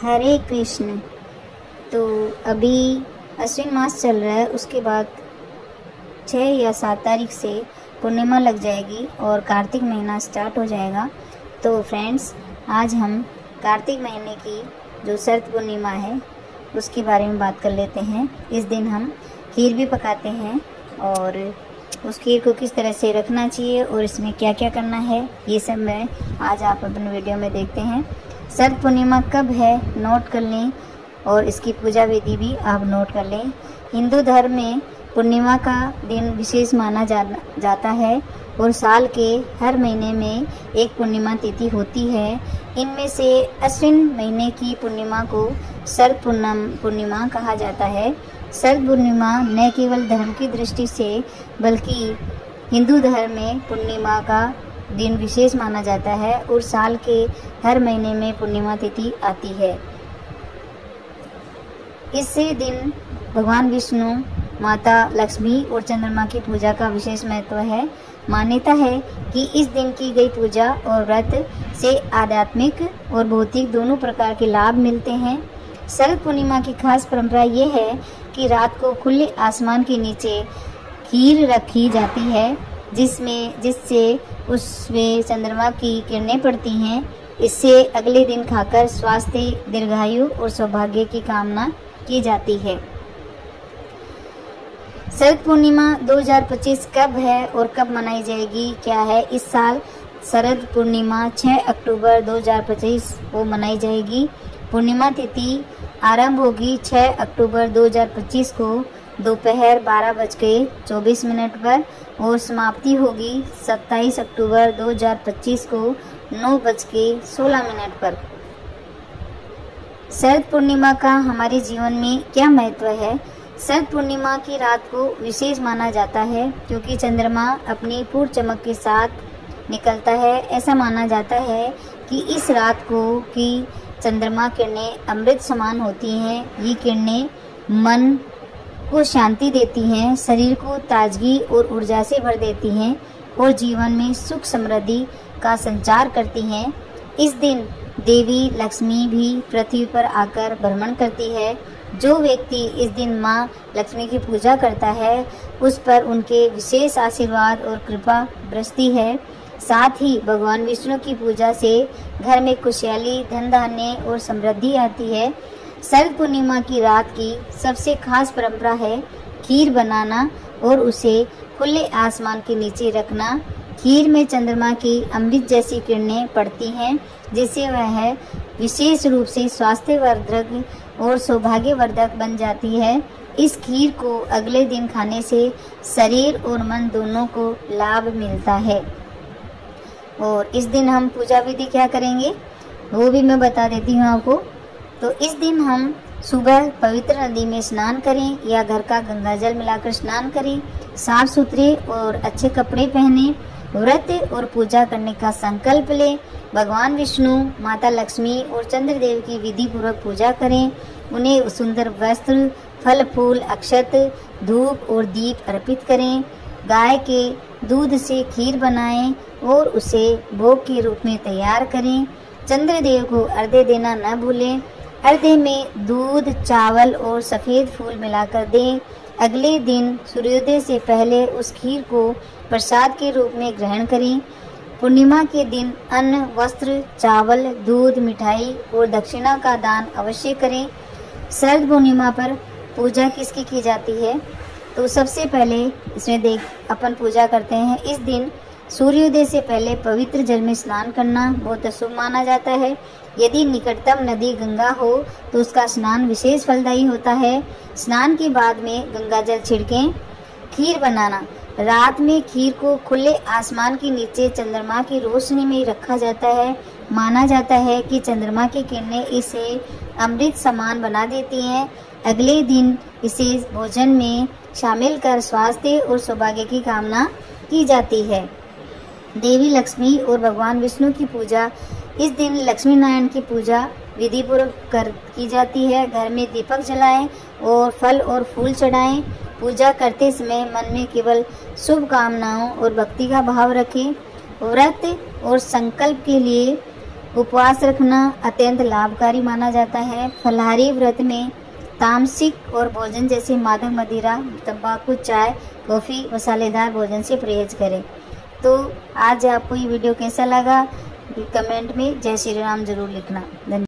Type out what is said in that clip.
हरे कृष्ण। तो अभी अश्विन मास चल रहा है, उसके बाद 6 या 7 तारीख से पूर्णिमा लग जाएगी और कार्तिक महीना स्टार्ट हो जाएगा। तो फ्रेंड्स, आज हम कार्तिक महीने की जो शरद पूर्णिमा है उसके बारे में बात कर लेते हैं। इस दिन हम खीर भी पकाते हैं और उस खीर को किस तरह से रखना चाहिए और इसमें क्या क्या करना है, ये सब मैं आज आप अपने वीडियो में देखते हैं। शरद पूर्णिमा कब है नोट कर लें और इसकी पूजा विधि भी आप नोट कर लें। हिंदू धर्म में पूर्णिमा का दिन विशेष माना जाता है और साल के हर महीने में एक पूर्णिमा तिथि होती है। इनमें से अश्विन महीने की पूर्णिमा को शरद पूर्णिमा कहा जाता है। शरद पूर्णिमा न केवल धर्म की दृष्टि से बल्कि हिंदू धर्म में पूर्णिमा का दिन विशेष माना जाता है और साल के हर महीने में पूर्णिमा तिथि आती है। इस दिन भगवान विष्णु, माता लक्ष्मी और चंद्रमा की पूजा का विशेष महत्व है। मान्यता है कि इस दिन की गई पूजा और व्रत से आध्यात्मिक और भौतिक दोनों प्रकार के लाभ मिलते हैं। शरद पूर्णिमा की खास परंपरा ये है कि रात को खुले आसमान के नीचे खीर रखी जाती है जिससे उसमें चंद्रमा की किरणें पड़ती हैं। इससे अगले दिन खाकर स्वास्थ्य, दीर्घायु और सौभाग्य की कामना की जाती है। शरद पूर्णिमा 2025 कब है और कब मनाई जाएगी, क्या है? इस साल शरद पूर्णिमा 6 अक्टूबर 2025 को मनाई जाएगी। पूर्णिमा तिथि आरंभ होगी 6 अक्टूबर 2025 को दोपहर 12:24 पर और समाप्ति होगी 27 अक्टूबर 2025 को 9:16 पर। शरद पूर्णिमा का हमारे जीवन में क्या महत्व है? शरद पूर्णिमा की रात को विशेष माना जाता है क्योंकि चंद्रमा अपनी पूर्ण चमक के साथ निकलता है। ऐसा माना जाता है कि इस रात को की चंद्रमा किरणें अमृत समान होती हैं। ये किरणें मन को शांति देती हैं, शरीर को ताजगी और ऊर्जा से भर देती हैं और जीवन में सुख समृद्धि का संचार करती हैं। इस दिन देवी लक्ष्मी भी पृथ्वी पर आकर भ्रमण करती है। जो व्यक्ति इस दिन माँ लक्ष्मी की पूजा करता है उस पर उनके विशेष आशीर्वाद और कृपा बरसती है। साथ ही भगवान विष्णु की पूजा से घर में खुशहाली, धन धान्य और समृद्धि आती है। शरद पूर्णिमा की रात की सबसे खास परंपरा है खीर बनाना और उसे खुले आसमान के नीचे रखना। खीर में चंद्रमा की अमृत जैसी किरणें पड़ती हैं जिससे वह विशेष रूप से स्वास्थ्यवर्धक और सौभाग्यवर्धक बन जाती है। इस खीर को अगले दिन खाने से शरीर और मन दोनों को लाभ मिलता है। और इस दिन हम पूजा विधि क्या करेंगे वो भी मैं बता देती हूँ आपको। तो इस दिन हम सुबह पवित्र नदी में स्नान करें या घर का गंगाजल मिलाकर स्नान करें। साफ सुथरे और अच्छे कपड़े पहने, व्रत और पूजा करने का संकल्प लें। भगवान विष्णु, माता लक्ष्मी और चंद्रदेव की विधि पूर्वक पूजा करें। उन्हें सुंदर वस्त्र, फल फूल, अक्षत, धूप और दीप अर्पित करें। गाय के दूध से खीर बनाएं और उसे भोग के रूप में तैयार करें। चंद्रदेव को अर्घ्य देना न भूलें। अर्घ्य में दूध, चावल और सफ़ेद फूल मिलाकर दें। अगले दिन सूर्योदय से पहले उस खीर को प्रसाद के रूप में ग्रहण करें। पूर्णिमा के दिन अन्न, वस्त्र, चावल, दूध, मिठाई और दक्षिणा का दान अवश्य करें। शरद पूर्णिमा पर पूजा किसकी की जाती है? तो सबसे पहले इसमें अपन पूजा करते हैं। इस दिन सूर्योदय से पहले पवित्र जल में स्नान करना बहुत शुभ माना जाता है। यदि निकटतम नदी गंगा हो तो उसका स्नान विशेष फलदायी होता है। स्नान के बाद में गंगा जल छिड़कें। खीर बनाना, रात में खीर को खुले आसमान के नीचे चंद्रमा की रोशनी में रखा जाता है। माना जाता है कि चंद्रमा की किरणें इसे अमृत समान बना देती हैं। अगले दिन इसे भोजन में शामिल कर स्वास्थ्य और सौभाग्य की कामना की जाती है। देवी लक्ष्मी और भगवान विष्णु की पूजा, इस दिन लक्ष्मी नारायण की पूजा विधि पूर्वक की जाती है। घर में दीपक जलाएं और फल और फूल चढ़ाएं। पूजा करते समय मन में केवल शुभ कामनाओं और भक्ति का भाव रखें। व्रत और संकल्प के लिए उपवास रखना अत्यंत लाभकारी माना जाता है। फलाहारी व्रत में तामसिक और भोजन जैसे मादक, मदिरा, तंबाकू, चाय, कॉफ़ी, मसालेदार भोजन से परहेज करें। तो आज आपको ये वीडियो कैसा लगा कमेंट में जय श्री राम जरूर लिखना। धन्यवाद।